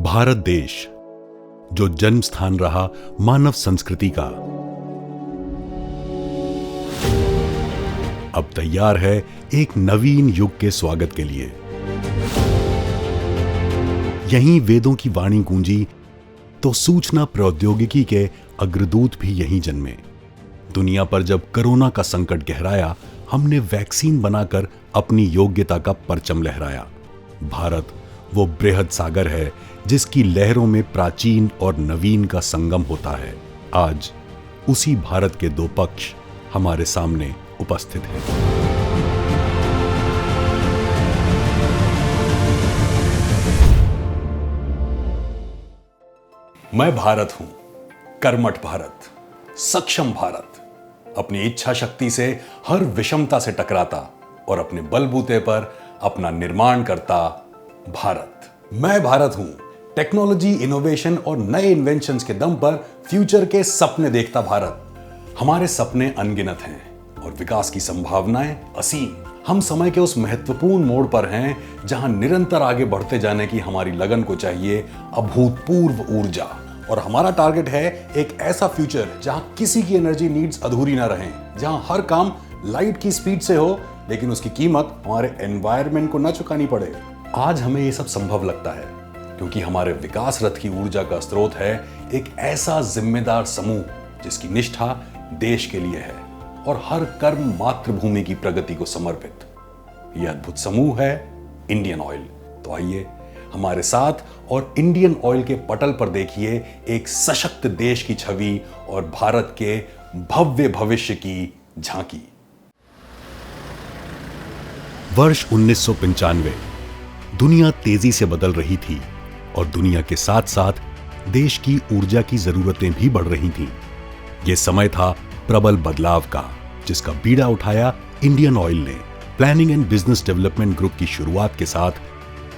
भारत देश जो जन्म स्थान रहा मानव संस्कृति का, अब तैयार है एक नवीन युग के स्वागत के लिए। यहीं वेदों की वाणी गूंजी तो सूचना प्रौद्योगिकी के अग्रदूत भी यहीं जन्मे। दुनिया पर जब कोरोना का संकट गहराया, हमने वैक्सीन बनाकर अपनी योग्यता का परचम लहराया। भारत वो बृहद सागर है जिसकी लहरों में प्राचीन और नवीन का संगम होता है। आज उसी भारत के दो पक्ष हमारे सामने उपस्थित हैं। मैं भारत हूं, कर्मठ भारत, सक्षम भारत, अपनी इच्छा शक्ति से हर विषमता से टकराता और अपने बलबूते पर अपना निर्माण करता भारत। मैं भारत हूं, टेक्नोलॉजी, इनोवेशन और नए इन्वेंशंस के दम पर फ्यूचर के सपने देखता भारत। हमारे सपने अनगिनत हैं और विकास की संभावनाएं असीम। हम समय के उस महत्वपूर्ण मोड़ पर हैं जहां निरंतर आगे बढ़ते जाने की हमारी लगन को चाहिए अभूतपूर्व ऊर्जा। और हमारा टारगेट है एक ऐसा फ्यूचर जहां किसी की एनर्जी नीड्स अधूरी ना रहें, जहां हर काम लाइट की स्पीड से हो लेकिन उसकी कीमत हमारे एनवायरनमेंट को ना चुकानी पड़े। आज हमें यह सब संभव लगता है क्योंकि हमारे विकास रथ की ऊर्जा का स्रोत है एक ऐसा जिम्मेदार समूह जिसकी निष्ठा देश के लिए है और हर कर्म मातृभूमि की प्रगति को समर्पित। यह अद्भुत समूह है इंडियन ऑयल। तो आइए हमारे साथ और इंडियन ऑयल के पटल पर देखिए एक सशक्त देश की छवि और भारत के भव्य भविष्य की झांकी। वर्ष 1995 दुनिया तेजी से बदल रही थी और दुनिया के साथ साथ देश की ऊर्जा की जरूरतें भी बढ़ रही थीं। यह समय था प्रबल बदलाव का, जिसका बीड़ा उठाया इंडियन ऑयल ने। Planning and business development group की शुरुआत के साथ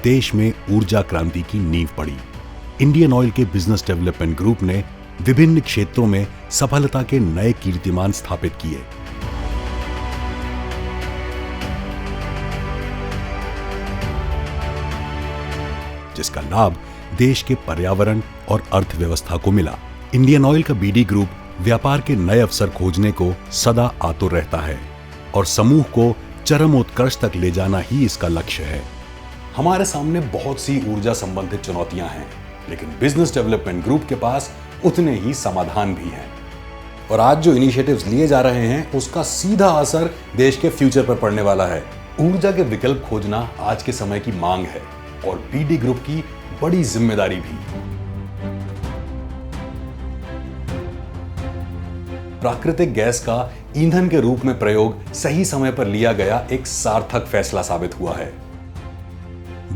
देश में ऊर्जा क्रांति की नींव पड़ी। इंडियन ऑयल के बिजनेस डेवलपमेंट ग्रुप ने विभिन्न क्षेत्रों में सफलता के नए कीर्तिमान स्थापित किए। जिसका लाभ देश के पर्यावरण और अर्थव्यवस्था को मिला। इंडियन ऑयल का बीडी ग्रुप व्यापार के नए अवसर खोजने को सदा आतुर रहता है और समूह को चरम उत्कर्ष तक ले जाना ही इसका लक्ष्य है। हमारे सामने बहुत सी ऊर्जा संबंधित चुनौतियां हैं, लेकिन बिजनेस डेवलपमेंट ग्रुप के पास उतने ही समाधान भी हैं। और आज जो इनिशिएटिव्स लिए जा रहे हैं उसका सीधा असर देश के फ्यूचर पर पड़ने वाला है। ऊर्जा के विकल्प खोजना आज के समय की मांग है और बीडी ग्रुप की बड़ी जिम्मेदारी भी। प्राकृतिक गैस का ईंधन के रूप में प्रयोग सही समय पर लिया गया एक सार्थक फैसला साबित हुआ है।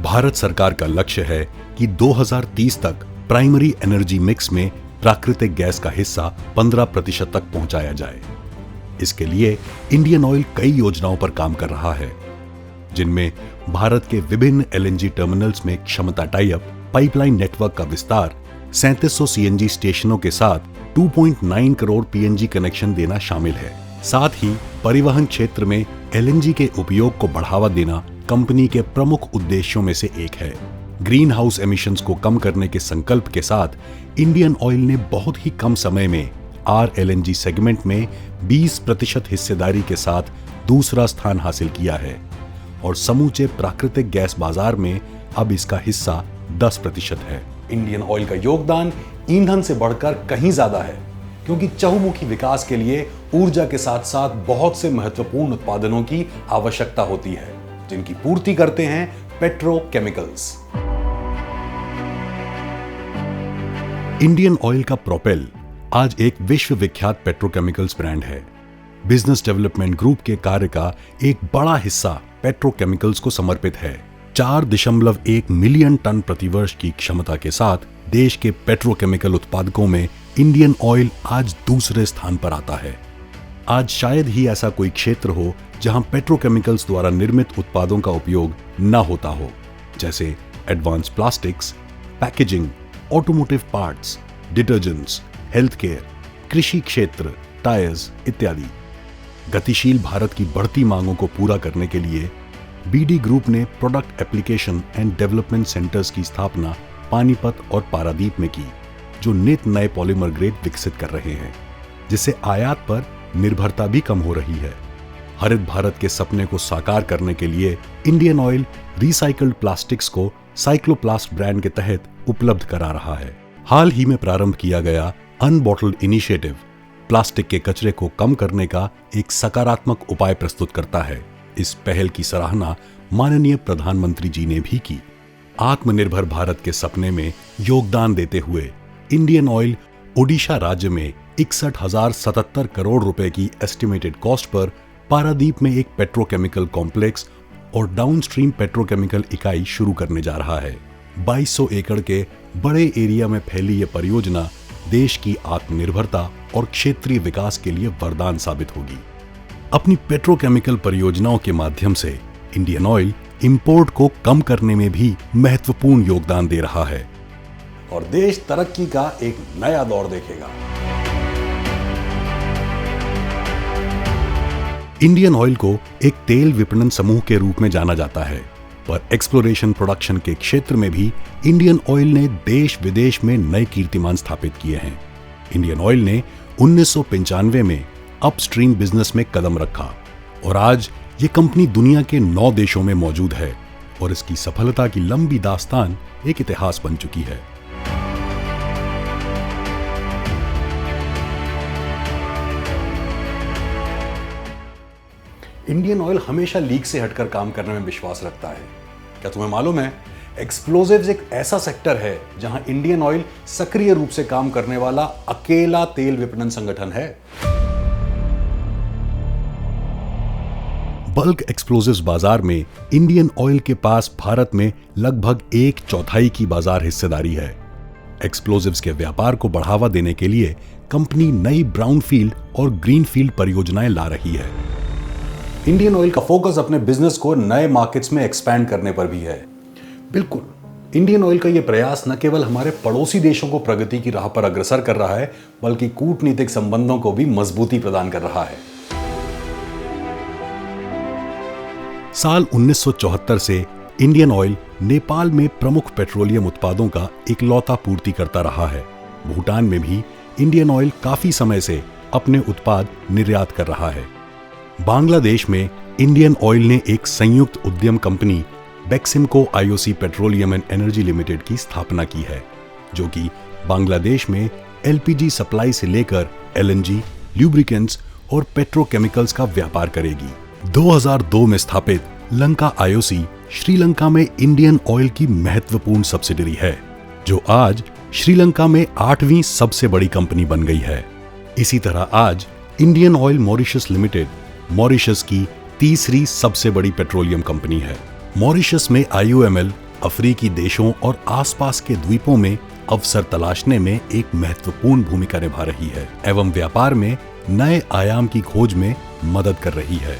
भारत सरकार का लक्ष्य है कि 2030 तक प्राइमरी एनर्जी मिक्स में प्राकृतिक गैस का हिस्सा 15% तक पहुंचाया जाए। इसके लिए इंडियन ऑयल कई योजनाओं पर काम कर रहा है, जिनमें भारत के विभिन्न एलएनजी टर्मिनल्स में क्षमता टाई अप, पाइपलाइन नेटवर्क का विस्तार, 3700 सीएनजी स्टेशनों के साथ 2.9 करोड़ पीएनजी कनेक्शन देना शामिल है। साथ ही परिवहन क्षेत्र में एलएनजी के उपयोग को बढ़ावा देना कंपनी के प्रमुख उद्देश्यों में से एक है। ग्रीन हाउस एमिशंस को कम करने के संकल्प के साथ इंडियन ऑयल ने बहुत ही कम समय में आरएलएनजी सेगमेंट में 20% हिस्सेदारी के साथ दूसरा स्थान हासिल किया है और समूचे प्राकृतिक गैस बाजार में अब इसका हिस्सा 10% है। इंडियन ऑयल का योगदान ईंधन से बढ़कर कहीं ज्यादा है, क्योंकि चहुमुखी विकास के लिए ऊर्जा के साथ साथ बहुत से महत्वपूर्ण उत्पादनों की आवश्यकता होती है, जिनकी पूर्ति करते हैं पेट्रोकेमिकल्स। इंडियन ऑयल का प्रोपेल आज एक विश्व विख्यात पेट्रोकेमिकल्स ब्रांड है। बिजनेस डेवलपमेंट ग्रुप के कार्य का एक बड़ा हिस्सा पेट्रोकेमिकल्स को समर्पित है। 4.1 मिलियन टन प्रतिवर्ष की क्षमता के साथ देश के पेट्रोकेमिकल उत्पादकों में इंडियन ऑयल आज दूसरे स्थान पर आता है। आज शायद ही ऐसा कोई क्षेत्र हो जहां पेट्रोकेमिकल्स द्वारा निर्मित उत्पादों का उपयोग न होता हो, जैसे advance plastics, packaging, automotive parts, detergents, health care, कृषि क्षेत्र, टायर्स इत्यादि। गतिशील भारत की बढ़ती मांगों को पूरा करने के लिए बीडी ग्रुप ने product application and development centres की स्थापना पानीपत और पारादीप में की, जो नित नए पॉलीमर ग्रेड विकसित कर रहे हैं, जिससे आयात पर निर्भरता भी कम हो रही है। हरित भारत के सपने को साकार करने के लिए इंडियन ऑयल रिसाइकल्ड प्लास्टिक्स को साइक्लोप्लास्ट ब्रांड के तहत उपलब्ध करा रहा है। हाल ही में प्रारंभ किया गया अनबॉटल्ड इनिशिएटिव प्लास्टिक के कचरे को कम करने का एक सकारात्मक उपाय प्रस्तुत करता है। इस पहल की सराहना माननीय प्रधानमंत्री जी ने भी की। आत्मनिर्भर भारत के सपने में योगदान देते हुए इंडियन ऑयल ओडिशा राज्य में 61,077 करोड़ रुपए की एस्टिमेटेड कॉस्ट पर पारादीप में एक पेट्रोकेमिकल कॉम्प्लेक्स और डाउनस्ट्रीम पेट्रोकेमिकल इकाई शुरू करने जा रहा है। 2200 एकड़ के बड़े एरिया में फैली यह परियोजना देश की आत्मनिर्भरता और क्षेत्रीय विकास के लिए वरदान साबित होगी। अपनी पेट्रोकेमिकल परियोजनाओं के माध्यम से इंडियन ऑयल इंपोर्ट को कम करने में भी महत्वपूर्ण योगदान दे रहा है और देश तरक्की का एक नया दौर देखेगा। इंडियन ऑयल को एक तेल विपणन समूह के रूप में जाना जाता है, पर एक्सप्लोरेशन प्रोडक्शन के क्षेत्र में भी इंडियन ऑयल ने देश विदेश में नए कीर्तिमान स्थापित किए हैं। इंडियन ऑयल ने 1995 में अपस्ट्रीम बिजनेस में कदम रखा और आज ये कंपनी दुनिया के 9 देशों में मौजूद है और इसकी सफलता की लंबी दास्तान एक इतिहास बन चुकी है। इंडियन ऑयल हमेशा लीक से हटकर काम करने में विश्वास रखता है। क्या तुम्हें मालूम है, एक्सप्लोजिव्स एक ऐसा सेक्टर है जहां इंडियन ऑयल सक्रिय रूप से काम करने वाला अकेला तेल विपणन संगठन है। बल्क एक्सप्लोजिव्स बाजार में इंडियन ऑयल के पास भारत में लगभग 1/4 की बाजार हिस्सेदारी है। एक्सप्लोजिव्स के व्यापार को बढ़ावा देने के लिए कंपनी नई ब्राउनफील्ड और ग्रीनफील्ड परियोजनाएं ला रही है। इंडियन ऑयल का फोकस अपने बिजनेस को नए मार्केट्स में एक्सपैंड करने पर भी है। बिल्कुल, इंडियन ऑयल का यह प्रयास न केवल हमारे पड़ोसी देशों को प्रगति की राह पर अग्रसर कर रहा है, बल्कि कूटनीतिक संबंधों को भी मजबूती प्रदान कर रहा है। साल 1974 से इंडियन ऑयल नेपाल में प्रमुख पेट्रोलियम उत्पादों का इकलौता पूर्ति करता रहा है। भूटान में भी इंडियन ऑयल काफी समय से अपने उत्पाद निर्यात कर रहा है। बांग्लादेश में इंडियन ऑयल ने एक संयुक्त उद्यम company Beximco IOC petroleum and energy limited की स्थापना की है, जो कि बांग्लादेश में एलपीजी सप्लाई से लेकर एलएनजी, ल्यूब्रिकेंट्स और पेट्रोकेमिकल्स का व्यापार करेगी। 2002 में स्थापित लंका आईओसी श्रीलंका में इंडियन ऑयल की महत्वपूर्ण सब्सिडरी है, जो आज श्रीलंका में 8वीं सबसे बड़ी कंपनी बन गई है। इसी तरह आज Indian oil Mauritius limited Mauritius की तीसरी सबसे बड़ी पेट्रोलियम कंपनी है। मॉरिशस में आईओएमएल अफ्रीकी देशों और आसपास के द्वीपों में अवसर तलाशने में एक महत्वपूर्ण भूमिका निभा रही है एवं व्यापार में नए आयाम की खोज में मदद कर रही है।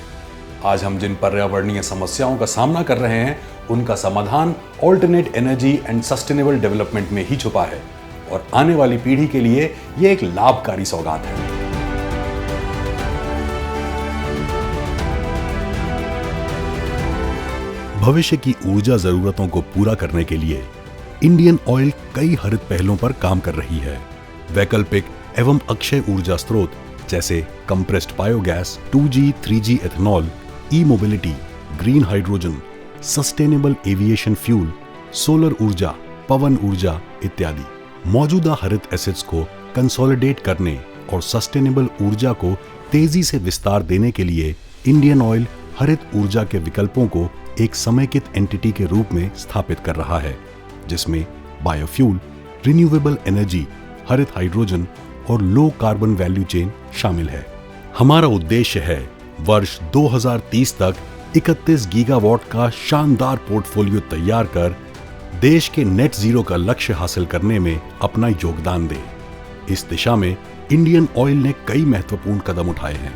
आज हम जिन पर्यावरणीय समस्याओं का सामना कर रहे हैं, उनका समाधान alternate energy and sustainable development में ही छुपा है और आने वाली पीढ़ी के लिए यह एक लाभकारी सौगात है। भविष्य की ऊर्जा जरूरतों को पूरा करने के लिए इंडियन ऑयल कई हरित पहलों पर काम कर रही है। वैकल्पिक एवं अक्षय ऊर्जा स्रोत जैसे compressed biogas, 2G, 3G ethanol, e mobility, green hydrogen, sustainable aviation fuel, solar ऊर्जा, पवन ऊर्जा इत्यादि मौजूदा हरित एसेट्स को कंसोलिडेट करने और सस्टेनेबल ऊर्जा को तेजी से विस्तार देने के लिए इंडियन ऑयल हरित ऊर्जा के विकल्पों को एक समेकित एंटिटी के रूप में स्थापित कर रहा है, जिसमें बायोफ्यूल, रिन्यूएबल एनर्जी, हरित हाइड्रोजन और लो कार्बन वैल्यू चेन शामिल है। हमारा उद्देश्य है वर्ष 2030 तक 31 गीगावाट का शानदार पोर्टफोलियो तैयार कर देश के नेट जीरो का लक्ष्य हासिल करने में अपना योगदान दें। इस दिशा में इंडियन ऑयल ने कई महत्वपूर्ण कदम उठाए हैं।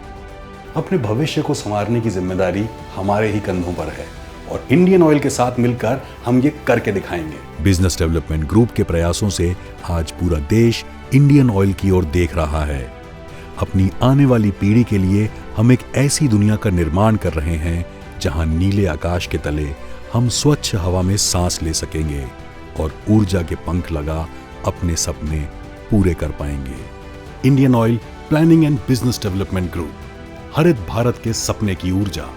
अपने भविष्य को संवारने की जिम्मेदारी हमारे ही कंधों पर है और इंडियन ऑयल के साथ मिलकर हम ये करके दिखाएंगे। बिजनेस डेवलपमेंट ग्रुप के प्रयासों से आज पूरा देश इंडियन ऑयल की ओर देख रहा है। अपनी आने वाली पीढ़ी के लिए हम एक ऐसी दुनिया का निर्माण कर रहे हैं जहां नीले आकाश के तले हम स्वच्छ हवा में सांस ले सकेंगे और ऊर्जा के पंख लगा अपने सपने पूरे कर पाएंगे। Indian oil planning and business development group, हरित भारत के सपने की ऊर्जा।